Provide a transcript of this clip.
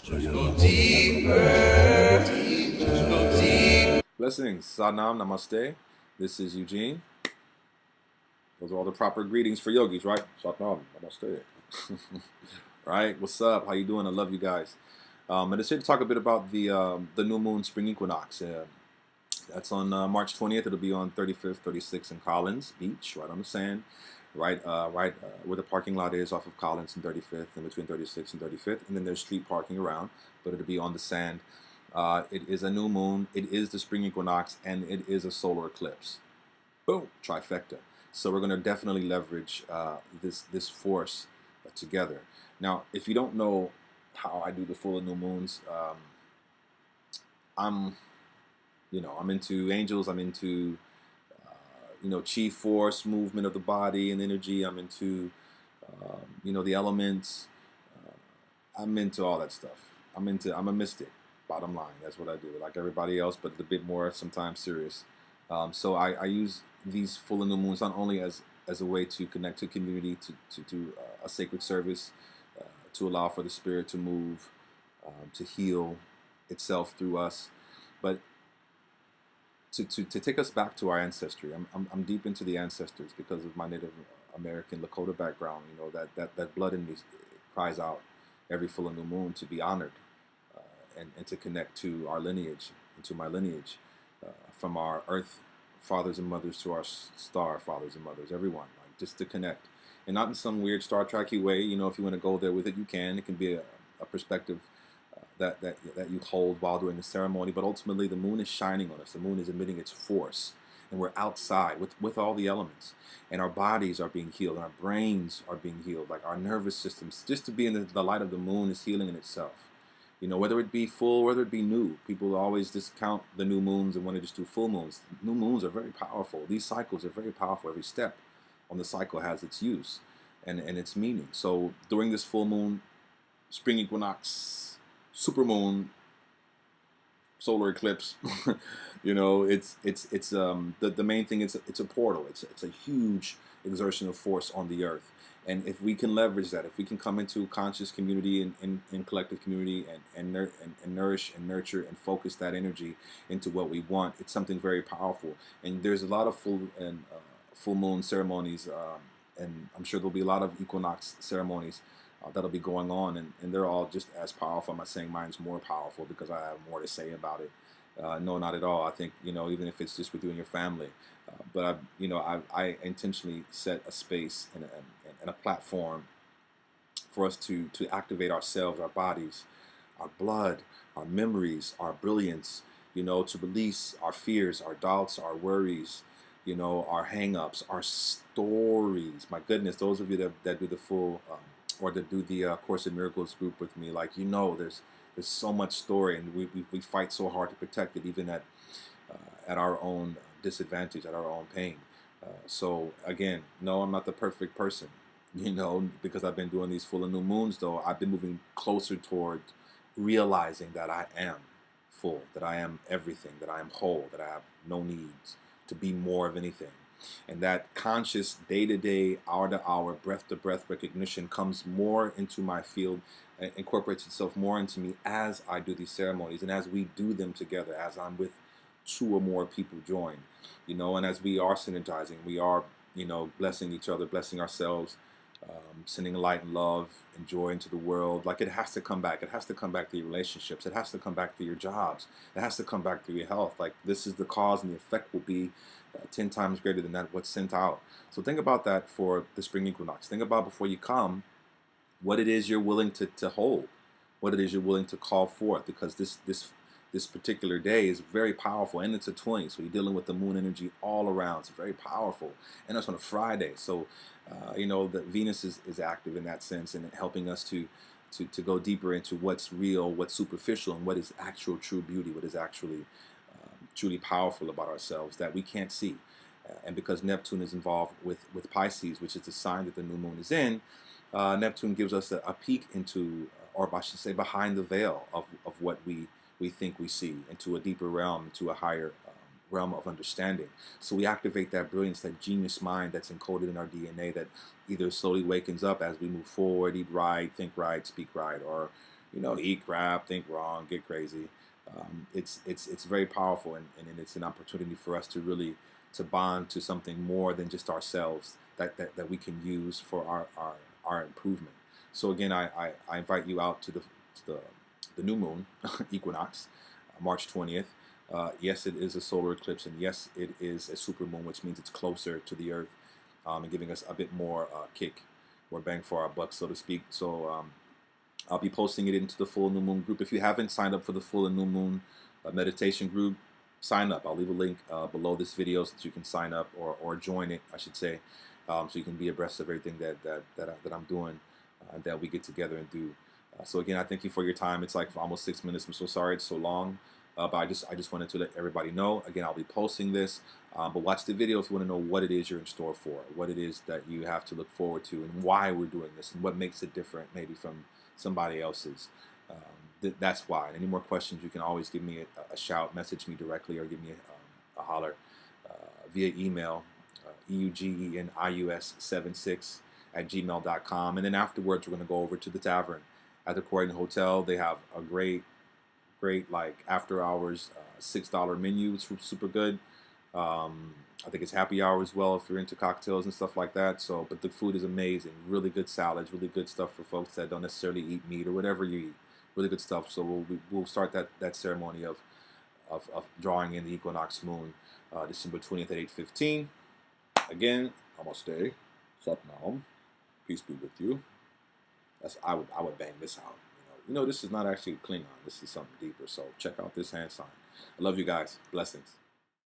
Blessings, Sanam, Namaste. This is Eugene. Those are all the proper greetings for yogis, right? Satnam, Namaste. Right? What's up? How you doing? I love you guys. And it's here to talk a bit about the new moon spring equinox. That's on March 20th. It'll be on 35th, 36th in Collins Beach, right on the sand, right where the parking lot is off of Collins and 35th, and between 36th and 35th. And then there's street parking around, but it'll be on the sand. It is a new moon. It is the spring equinox, and it is a solar eclipse. Boom, trifecta. So we're going to definitely leverage this force together. Now, if you don't know how I do the full and new moons, I'm I'm into angels. I'm into chi force, movement of the body and energy. I'm into the elements. I'm into all that stuff. I'm a mystic. Bottom line, that's what I do. Like everybody else, but a bit more sometimes serious. So I use these full and new moons not only as a way to connect to community, to do a sacred service, to allow for the spirit to move, to heal itself through us, but to take us back to our ancestry. I'm deep into the ancestors because of my Native American Lakota background. That blood in me cries out every full and new moon to be honored, and to connect to our lineage, and to my lineage, from our earth fathers and mothers to our star fathers and mothers, everyone, like just to connect, and not in some weird Star Trek-y way. If you want to go there with it, you can. It can be a perspective that you hold while doing the ceremony, but ultimately the moon is shining on us. The moon is emitting its force, and we're outside with all the elements, and our bodies are being healed, and our brains are being healed, like our nervous systems. Just to be in the light of the moon is healing in itself. Whether it be full, whether it be new. People always discount the new moons and want to just do full moons. New moons are very powerful. These cycles are very powerful. Every step on the cycle has its use and its meaning. So during this full moon, spring equinox, super moon, solar eclipse, the main thing. It's a portal. It's a huge exertion of force on the earth. And if we can leverage that, if we can come into conscious community and collective community and nourish and nurture and focus that energy into what we want, it's something very powerful. And there's a lot of full moon ceremonies, and I'm sure there'll be a lot of equinox ceremonies that'll be going on, and they're all just as powerful. I'm not saying mine's more powerful because I have more to say about it. No, not at all. I think even if it's just with you and your family, but I intentionally set a space and a platform for us to activate ourselves, our bodies, our blood, our memories, our brilliance. To release our fears, our doubts, our worries. Our hang-ups, our stories. My goodness, those of you that do the full or that do the Course in Miracles group with me, there's so much story, and we fight so hard to protect it, even at our own disadvantage, at our own pain. So again, no, I'm not the perfect person, because I've been doing these full and new moons. Though I've been moving closer toward realizing that I am full, that I am everything, that I am whole, that I have no needs to be more of anything. And that conscious day-to-day, hour-to-hour, breath-to-breath recognition comes more into my field, incorporates itself more into me as I do these ceremonies, and as we do them together, as I'm with two or more people joined, and as we are synergizing, we are, blessing each other, blessing ourselves, sending light and love and joy into the world. Like, it has to come back. It has to come back to your relationships. It has to come back to your jobs. It has to come back to your health. Like, this is the cause, and the effect will be 10 times greater than that what's sent out. So think about that for the spring equinox. Think about, before you come, what it is you're willing to hold, what it is you're willing to call forth, because this particular day is very powerful, and it's a 20, so you're dealing with the moon energy all around. It's very powerful, and it's on a Friday, so that Venus is active in that sense, and helping us to go deeper into what's real, what's superficial, and what is actual true beauty, what is actually truly powerful about ourselves that we can't see. And because Neptune is involved with Pisces, which is the sign that the new moon is in, Neptune gives us a peek into, or I should say, behind the veil of what we think we see, into a deeper realm, into a higher realm of understanding. So we activate that brilliance, that genius mind that's encoded in our DNA, that either slowly wakens up as we move forward, eat right, think right, speak right, or eat crap, think wrong, get crazy. It's very powerful, and it's an opportunity for us to really to bond to something more than just ourselves that we can use for our improvement. So again, I invite you out to the, the new moon equinox, March 20th. Yes, it is a solar eclipse, and yes, it is a super moon, which means it's closer to the Earth, and giving us a bit more kick or bang for our buck, so to speak. So I'll be posting it into the full new moon group. If you haven't signed up for the full new moon meditation group, sign up. I'll leave a link below this video so that you can sign up or join it, I should say, so you can be abreast of everything that I'm doing, that we get together and do. So again, I thank you for your time. It's like almost 6 minutes. I'm so sorry it's so long, but I just wanted to let everybody know. Again, I'll be posting this, but watch the video if you want to know what it is you're in store for, what it is that you have to look forward to, and why we're doing this, and what makes it different maybe from somebody else's. That's why. And any more questions, you can always give me a shout, message me directly, or give me a holler via email, eugenius76@gmail.com. And then afterwards, we're going to go over to the tavern at the Croydon Hotel. They have a great like after hours $6 menu. It's super good. I think it's happy hour as well if you're into cocktails and stuff like that. So, but the food is amazing. Really good salads, really good stuff for folks that don't necessarily eat meat or whatever you eat. Really good stuff. So we'll start that ceremony of drawing in the equinox moon, December 20th at 8:15. Again, namaste, satnam, peace be with you. I would bang this out. This is not actually Klingon. This is something deeper. So check out this hand sign. I love you guys. Blessings.